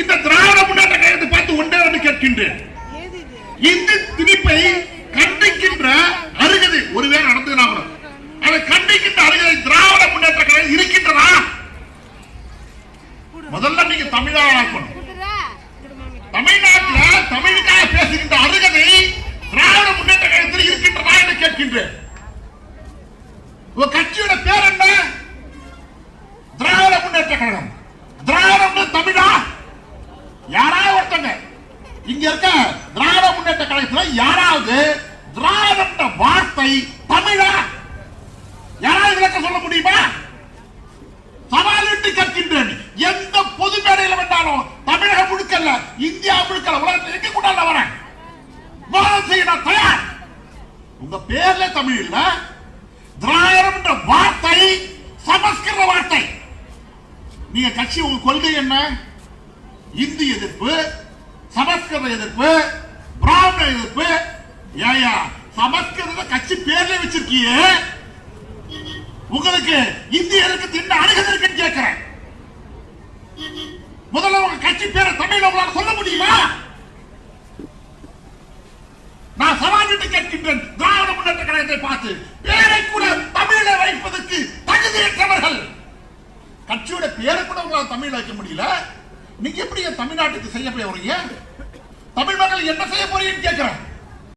இந்த திராவிட முன்னேற்ற கழகத்தை பார்த்து ஒன்றே ஒன்று கேட்கின்றேன். இந்த திணிப்பை கண்டிக்கின்ற அருகதை ஒருவேளை நடந்ததுனா கூட அதை கண்டிக்கின்ற அருகதை திராவிட முன்னேற்ற கழகம் இருக்கின்றதா? முதல்ல நீங்க தமிழாக்கணும். தமிழ்நாட்டில் தமிழுக்காக பேசுகின்ற அருகதை திராவிட முன்னேற்ற கழகத்தில் இருக்கின்றதா என்று கேட்கின்றேன். கட்சியோட பேர் என்ன? திராவிட முன்னேற்ற கழகம். திராவிடம் தமிழா? யாராவது ஒருத்தங்க இங்க இருக்க திராவிட முன்னேற்ற கழகத்தில் யாராவது திராவிட வார்த்தை தமிழா? யாராவது விளக்க சொல்ல முடியுமா? சவாலிட்டு கேட்கின்றேன். எந்த பொது மேடையில் வேண்டாலும் தமிழகம் முழுக்கல்ல, இந்தியா முழுக்கல்ல, உலகத்தில் எங்க கூட வரேன் செய்ய தயார். உங்க பேர்ல தமிழ் இல்ல. திராவிடம் என்ற வார்த்தை சமஸ்கிருத வார்த்தை. நீங்க கட்சி உங்க கொள்கை என்ன? இந்தி எதிர்ப்பு, சமஸ்கிருத எதிர்ப்பு, பிராமண எதிர்ப்பு. ஏயா சமஸ்கிருத கட்சி பேர்ல வச்சிருக்கீங்க, உங்களுக்கு இந்தியருக்கு தின்ன அணுகது இருக்குன்னு கேட்கிறேன். முதல்ல உங்க கட்சி பேரை தமிழ்ல உங்களால் சொல்ல முடியுமா? நான் சவாலிட்டு கேட்கின்றேன். திராவிட முன்னேற்ற கழகத்தை பார்த்து பேரை கூட தமிழ வைப்பதற்கு தகுதியற்றவர்கள். கட்சியோட பேரை கூட உங்களால் தமிழ் வைக்க முடியல. நீங்க எப்படி தமிழ்நாட்டுக்கு செய்ய போறீங்க? தமிழ் மக்கள் என்ன செய்ய போறீங்கன்னு கேட்கிறேன்.